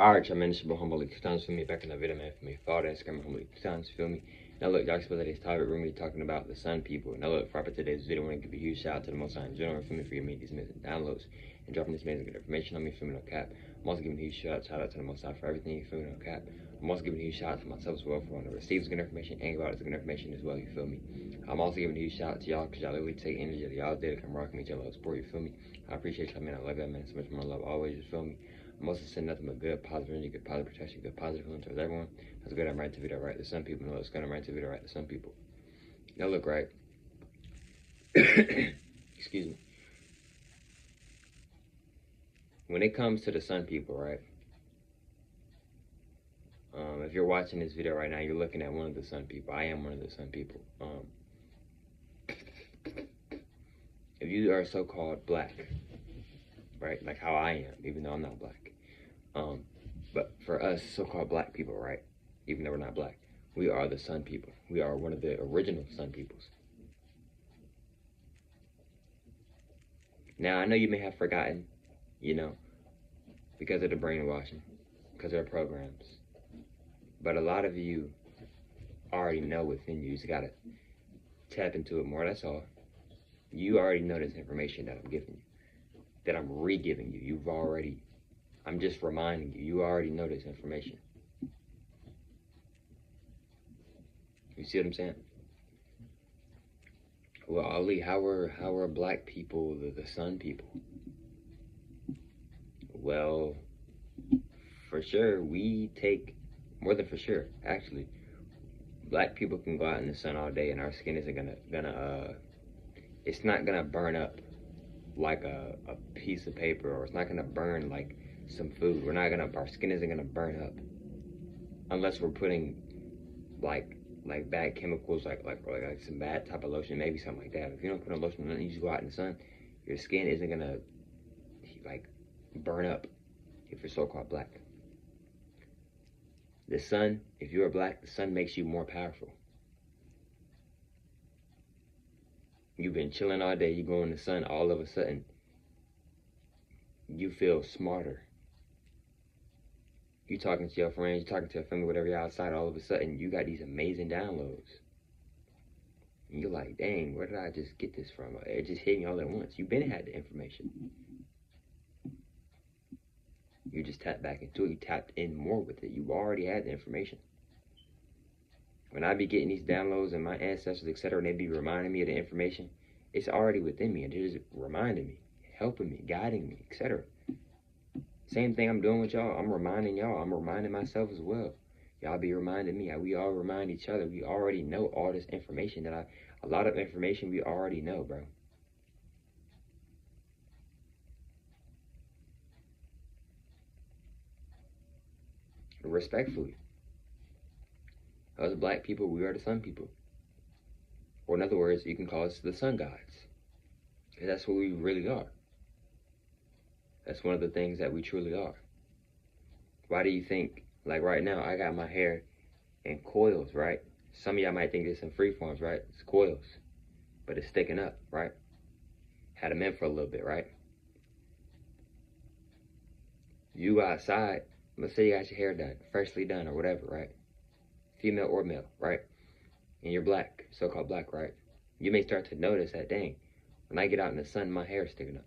Alright, y'all, man, this is your boy Humble Times, feel me, back in the video, man, for me, follow that Instagram, Humble Times, feel me. Now look, y'all, suppose today's topic, we're going to be talking about the Sun People. Now look, for today's video, I want to give a huge shout out to the Most High in general, feel me, for giving me these amazing downloads and dropping this amazing good information on me, feel me, no cap. I'm also giving a huge shout out to the Most High for everything, you feel me, no cap. I'm also giving a huge shout out to myself as well for wanting to receive this good information and give out this good information as well, you feel me. I'm also giving a huge shout out to y'all, because y'all literally take energy of y'all day to come rock me, y'all love support, you feel me. I appreciate y'all, man, I love y'all, man, so much more love always, you feel me. I'm also sending nothing but good, positive energy, good positive protection, good positive feeling towards everyone. That's good. I'm right to video, right? To some people. No, it's good. I'm right to video, right? To some people. Now look, right? Excuse me. When it comes to the Sun People, right? If you're watching this video right now, you're looking at one of the Sun People. I am one of the Sun People. If you are so-called black, right? Like how I am, even though I'm not black. But for us, so-called black people, right? Even though we're not black, we are the Sun People. We are one of the original Sun Peoples. Now, I know you may have forgotten, you know, because of the brainwashing, because of the programs. But a lot of you already know within you. You just gotta tap into it more, that's all. You already know this information that I'm giving you, that I'm re-giving you. I'm just reminding you. You already know this information. You see what I'm saying? Well, Ali, how are black people the Sun People? Well, for sure, we take, more than for sure, actually, black people can go out in the sun all day and our skin isn't it's not gonna burn up like a piece of paper, or it's not gonna burn like some food. Our skin isn't gonna burn up unless we're putting like bad chemicals, like some bad type of lotion, maybe something like that. If you don't put on lotion and you just go out in the sun, your skin isn't gonna like burn up if you're so-called black. The sun, if you're black, the sun makes you more powerful. You've been chilling all day, you go in the sun, all of a sudden you feel smarter. You talking to your friends, you talking to your family, whatever, you're outside, all of a sudden you got these amazing downloads. And you're like, dang, where did I just get this from? It just hit me all at once. You've been had the information. You just tapped back into it. You tapped in more with it. You already had the information. When I be getting these downloads and my ancestors, etc., and they be reminding me of the information, it's already within me, and they're just reminding me, helping me, guiding me, etc. Same thing I'm doing with y'all. I'm reminding y'all. I'm reminding myself as well. Y'all be reminding me. We all remind each other. We already know all this information a lot of information we already know, bro. Respectfully. Us black people, we are the Sun People. Or in other words, you can call us the Sun Gods. Because that's what we really are. That's one of the things that we truly are. Why do you think, like right now, I got my hair in coils, right? Some of y'all might think it's in free forms, right? It's coils. But it's sticking up, right? Had them in for a little bit, right? You go outside, let's say you got your hair done, freshly done or whatever, right? Female or male, right? And you're black, so-called black, right? You may start to notice that, dang, when I get out in the sun, my hair is sticking up.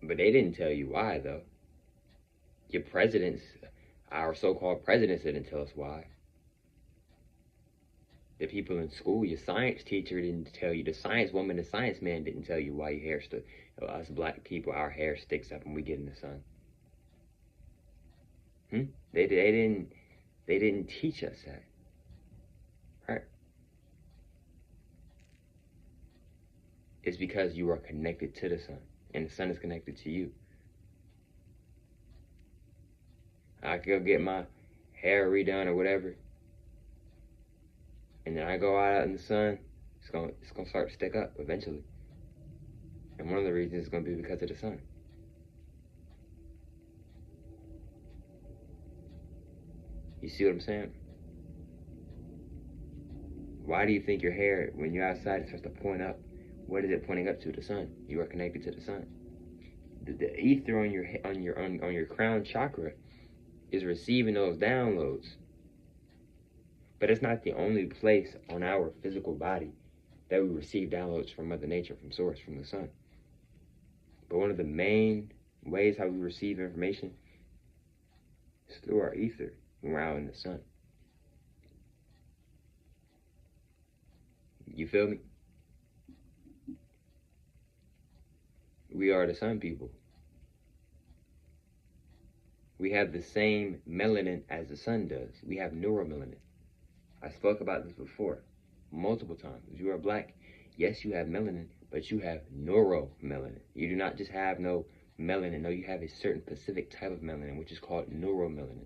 But they didn't tell you why, though. Your presidents, our so-called presidents, didn't tell us why. The people in school, your science teacher didn't tell you. The science woman, the science man didn't tell you why your hair stood. Us black people, our hair sticks up when we get in the sun. They didn't teach us that, right? It's because you are connected to the sun, and the sun is connected to you. I could go get my hair redone or whatever, and then I go out in the sun, it's gonna start to stick up eventually. And one of the reasons is gonna be because of the sun. You see what I'm saying? Why do you think your hair, when you're outside, it starts to point up? What is it pointing up to? The sun. You are connected to the sun. the ether on your crown chakra is receiving those downloads. But it's not the only place on our physical body that we receive downloads from Mother Nature, from Source, from the Sun. But one of the main ways how we receive information is through our ether when we're out in the sun. You feel me? We are the Sun People. We have the same melanin as the sun does. We have neuromelanin. I spoke about this before, multiple times. If you are black, yes, you have melanin, but you have neuromelanin. You do not just have no melanin. No, you have a certain specific type of melanin, which is called neuromelanin.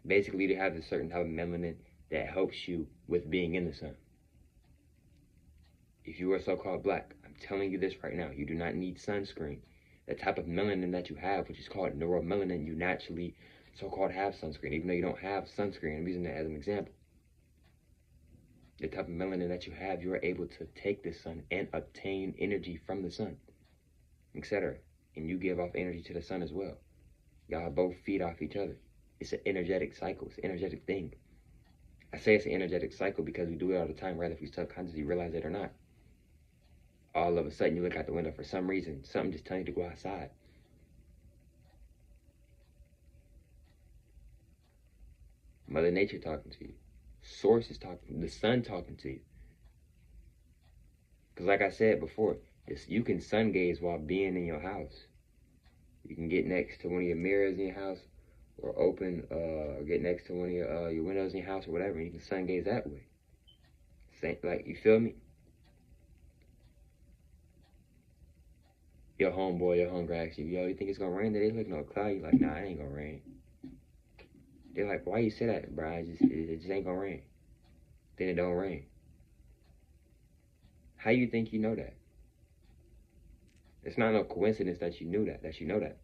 Basically, you have a certain type of melanin that helps you with being in the sun. If you are so-called black, I'm telling you this right now, you do not need sunscreen. The type of melanin that you have, which is called neuromelanin, you naturally so-called have sunscreen, even though you don't have sunscreen. I'm using that as an example. The type of melanin that you have, you are able to take the sun and obtain energy from the sun, etc. And you give off energy to the sun as well. Y'all both feed off each other. It's an energetic cycle. It's an energetic thing. I say it's an energetic cycle because we do it all the time, rather if we subconsciously realize it or not. All of a sudden, you look out the window for some reason, something just telling you to go outside. Mother Nature talking to you. Source is talking, the sun talking to you. Because like I said before, you can sun gaze while being in your house. You can get next to one of your mirrors in your house, or get next to one of your windows in your house or whatever, and you can sun gaze that way. Same, like, you feel me? Your homeboy, your homegirl asks you, yo, you think it's gonna rain today? Look, no cloud. You like, nah, it ain't gonna rain. They're like, why you say that, bro? It just ain't gonna rain. Then it don't rain. How you think you know that? It's not no coincidence that you knew that,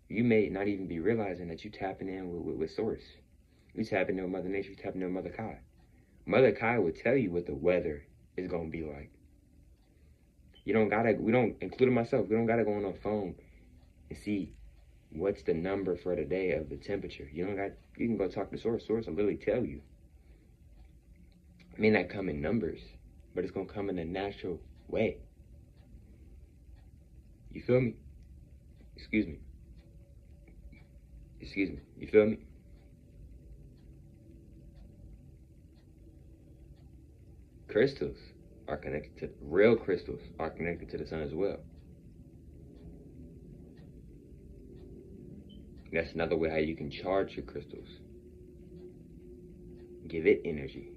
You may not even be realizing that you tapping in with Source. You tapping in with Mother Nature, you tapping in with Mother Kai. Mother Kai will tell you what the weather is gonna be like. We don't, including myself, we don't gotta go on our phone and see what's the number for the day of the temperature. You can go talk to Source. Source will literally tell you. It may not come in numbers, but it's gonna come in a natural way. You feel me? Excuse me. You feel me? Crystals are connected to, real crystals are connected to the sun as well. That's another way how you can charge your crystals. Give it energy.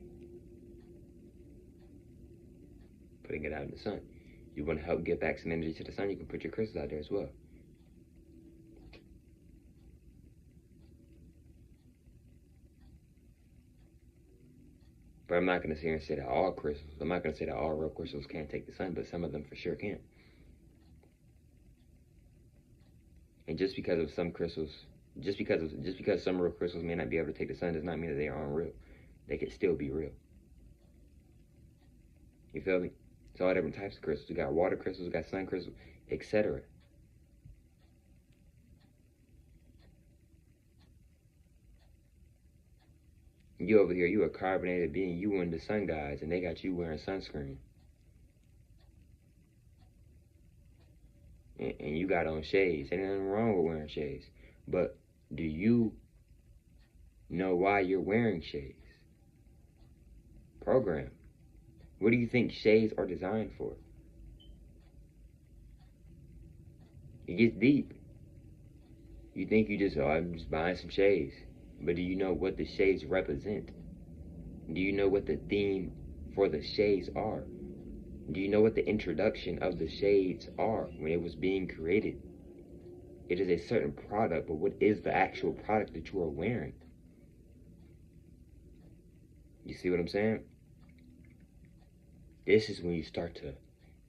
Putting it out in the sun. You want to help get back some energy to the sun, you can put your crystals out there as well. But I'm not going to sit here and say that all crystals, I'm not going to say that all real crystals can't take the sun, but some of them for sure can. And just because of some crystals, just because some real crystals may not be able to take the sun does not mean that they aren't real. They can still be real. You feel me? It's all different types of crystals. We got water crystals, we got sun crystals, etc. You over here, you a carbonated being, you one of the sun guys, and they got you wearing sunscreen. And you got on shades. Ain't nothing wrong with wearing shades. But do you know why you're wearing shades? Program. What do you think shades are designed for? It gets deep. You think I'm just buying some shades. But do you know what the shades represent? Do you know what the theme for the shades are? Do you know what the introduction of the shades are when it was being created? It is a certain product, but what is the actual product that you are wearing? You see what I'm saying? This is when you start to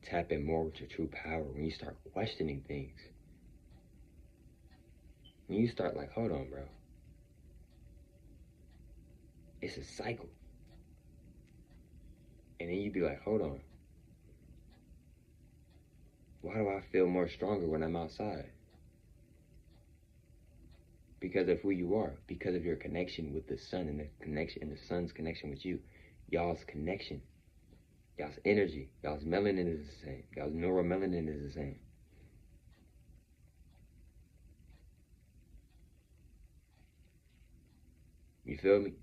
tap in more with your true power, when you start questioning things. When you start like, hold on, bro. It's a cycle. And then you be like, hold on. Why do I feel more stronger when I'm outside? Because of who you are, because of your connection with the sun and the connection and the sun's connection with you. Y'all's connection, y'all's energy, y'all's melanin is the same. Y'all's neuromelanin is the same. You feel me?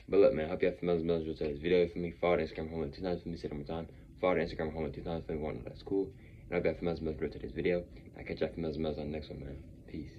But look, man, I hope you have familiar with today's video for me. Follow the Instagram home 2 times for me, say it one more time. Follow the Instagram home 2 times for me, one, that's cool. And I hope you have familiar with today's video. I'll catch you familiar on the next one, man. Peace.